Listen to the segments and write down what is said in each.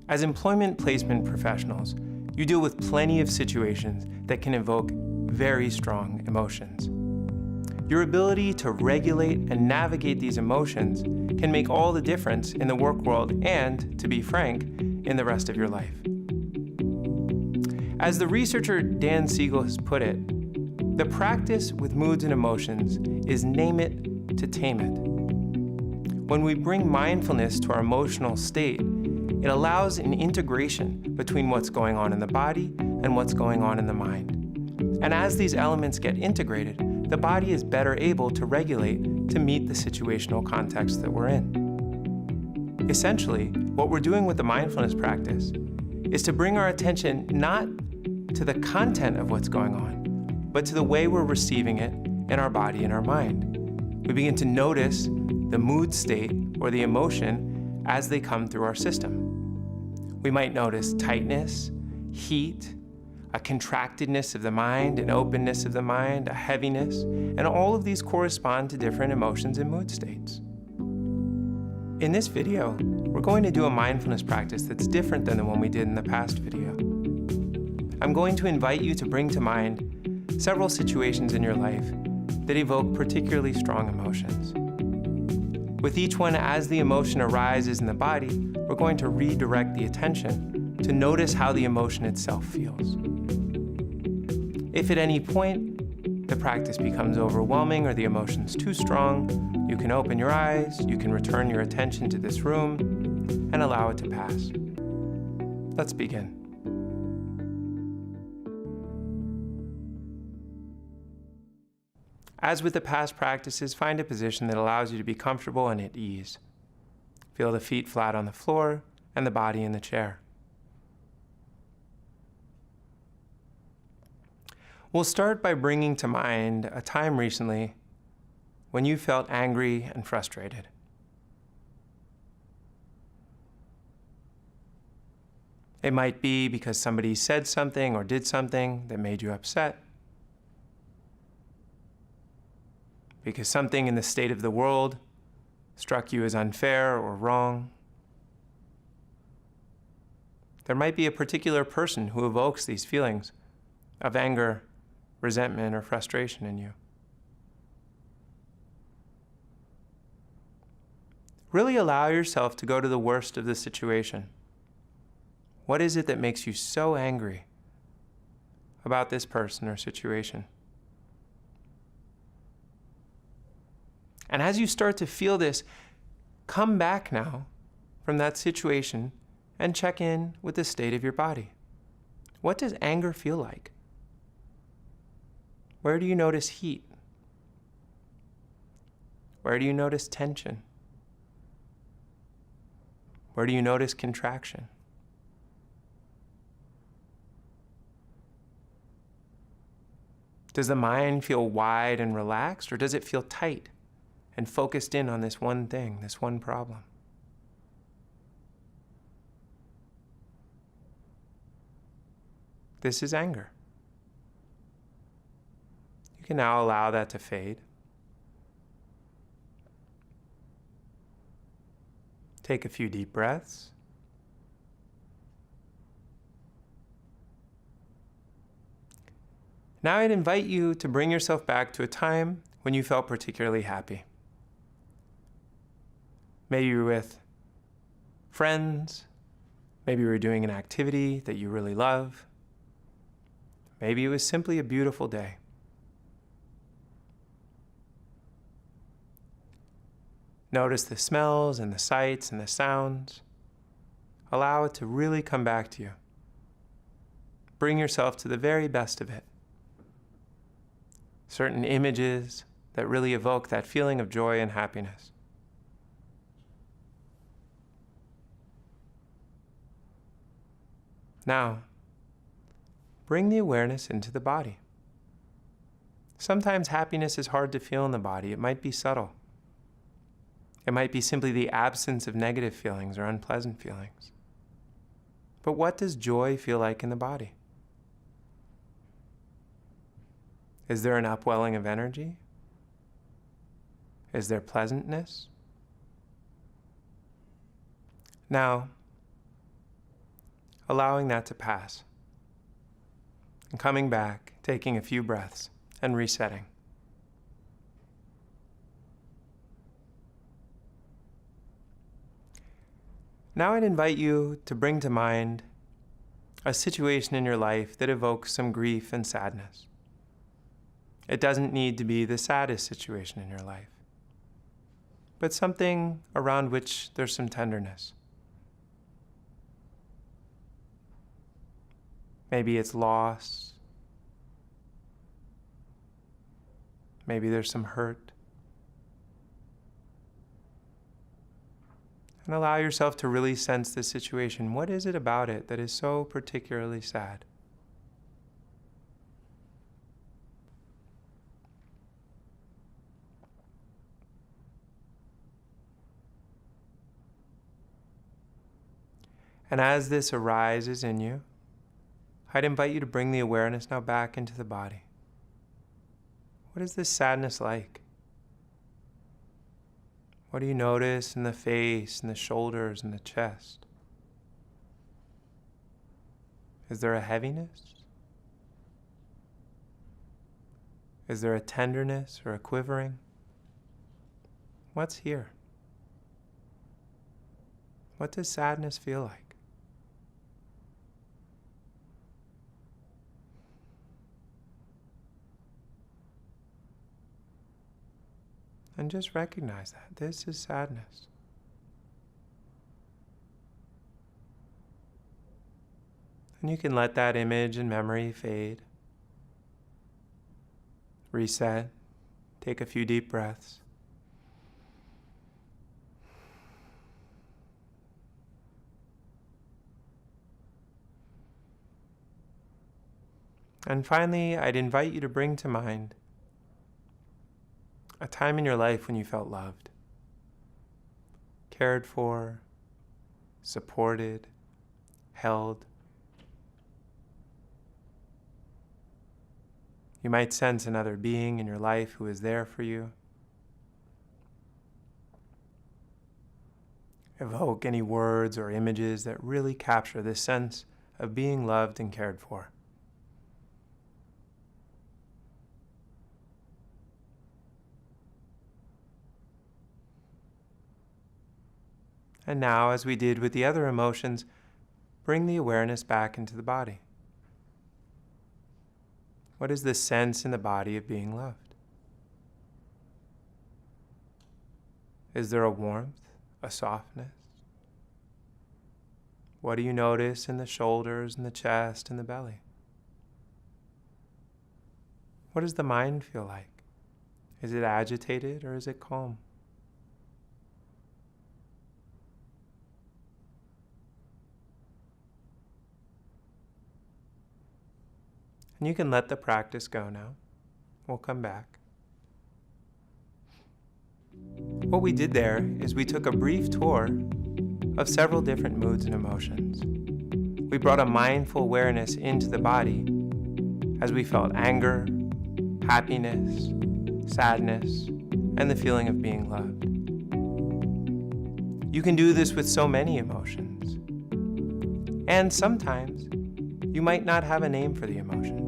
As employment placement professionals, you deal with plenty of situations that can evoke very strong emotions. Your ability to regulate and navigate these emotions can make all the difference in the work world and, to be frank, in the rest of your life. As the researcher Dan Siegel has put it, the practice with moods and emotions is name it to tame it. When we bring mindfulness to our emotional state, it allows an integration between what's going on in the body and what's going on in the mind. And as these elements get integrated, the body is better able to regulate to meet the situational context that we're in. Essentially, what we're doing with the mindfulness practice is to bring our attention not to the content of what's going on, but to the way we're receiving it in our body and our mind. We begin to notice the mood state or the emotion as they come through our system. We might notice tightness, heat, a contractedness of the mind, an openness of the mind, a heaviness, and all of these correspond to different emotions and mood states. In this video, we're going to do a mindfulness practice that's different than the one we did in the past video. I'm going to invite you to bring to mind several situations in your life that evoke particularly strong emotions. With each one, as the emotion arises in the body, we're going to redirect the attention to notice how the emotion itself feels. If at any point the practice becomes overwhelming or the emotion's too strong, you can open your eyes, you can return your attention to this room, and allow it to pass. Let's begin. As with the past practices, find a position that allows you to be comfortable and at ease. Feel the feet flat on the floor and the body in the chair. We'll start by bringing to mind a time recently when you felt angry and frustrated. It might be because somebody said something or did something that made you upset, because something in the state of the world struck you as unfair or wrong. There might be a particular person who evokes these feelings of anger, resentment, or frustration in you. Really allow yourself to go to the worst of the situation. What is it that makes you so angry about this person or situation? And as you start to feel this, come back now from that situation and check in with the state of your body. What does anger feel like? Where do you notice heat? Where do you notice tension? Where do you notice contraction? Does the mind feel wide and relaxed, or does it feel tight and focused in on this one thing, this one problem? This is anger. You can now allow that to fade. Take a few deep breaths. Now I'd invite you to bring yourself back to a time when you felt particularly happy. Maybe you were with friends, maybe you were doing an activity that you really love. Maybe it was simply a beautiful day. Notice the smells and the sights and the sounds. Allow it to really come back to you. Bring yourself to the very best of it. Certain images that really evoke that feeling of joy and happiness. Now, bring the awareness into the body. Sometimes happiness is hard to feel in the body. It might be subtle. It might be simply the absence of negative feelings or unpleasant feelings. But what does joy feel like in the body? Is there an upwelling of energy? Is there pleasantness? Now, allowing that to pass. And coming back, taking a few breaths, and resetting. Now I'd invite you to bring to mind a situation in your life that evokes some grief and sadness. It doesn't need to be the saddest situation in your life, but something around which there's some tenderness. Maybe it's loss. Maybe there's some hurt. And allow yourself to really sense this situation. What is it about it that is so particularly sad? And as this arises in you, I'd invite you to bring the awareness now back into the body. What is this sadness like? What do you notice in the face, in the shoulders, in the chest? Is there a heaviness? Is there a tenderness or a quivering? What's here? What does sadness feel like? And just recognize that this is sadness. And you can let that image and memory fade. Reset. Take a few deep breaths. And finally, I'd invite you to bring to mind a time in your life when you felt loved, cared for, supported, held. You might sense another being in your life who is there for you. Evoke any words or images that really capture this sense of being loved and cared for. And now, as we did with the other emotions, bring the awareness back into the body. What is the sense in the body of being loved? Is there a warmth, a softness? What do you notice in the shoulders and the chest and the belly? What does the mind feel like? Is it agitated or is it calm? And you can let the practice go now. We'll come back. What we did there is we took a brief tour of several different moods and emotions. We brought a mindful awareness into the body as we felt anger, happiness, sadness, and the feeling of being loved. You can do this with so many emotions. And sometimes you might not have a name for the emotion.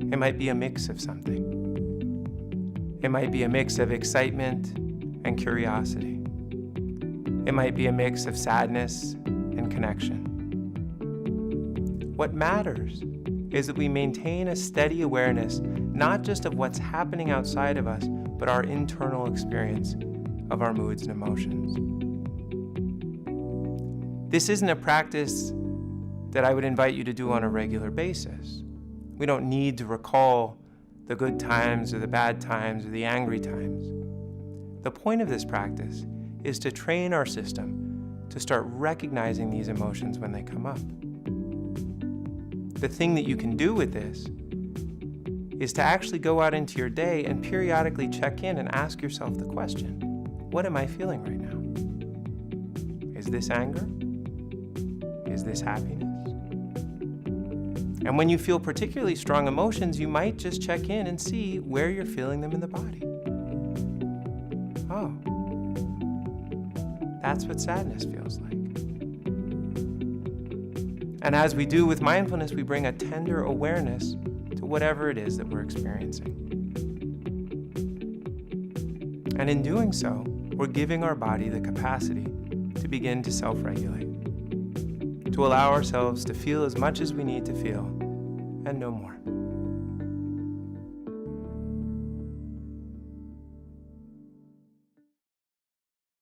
It might be a mix of something. It might be a mix of excitement and curiosity. It might be a mix of sadness and connection. What matters is that we maintain a steady awareness, not just of what's happening outside of us, but our internal experience of our moods and emotions. This isn't a practice that I would invite you to do on a regular basis. We don't need to recall the good times or the bad times or the angry times. The point of this practice is to train our system to start recognizing these emotions when they come up. The thing that you can do with this is to actually go out into your day and periodically check in and ask yourself the question, what am I feeling right now? Is this anger? Is this happiness? And when you feel particularly strong emotions, you might just check in and see where you're feeling them in the body. Oh, that's what sadness feels like. And as we do with mindfulness, we bring a tender awareness to whatever it is that we're experiencing. And in doing so, we're giving our body the capacity to begin to self-regulate, to allow ourselves to feel as much as we need to feel, and no more.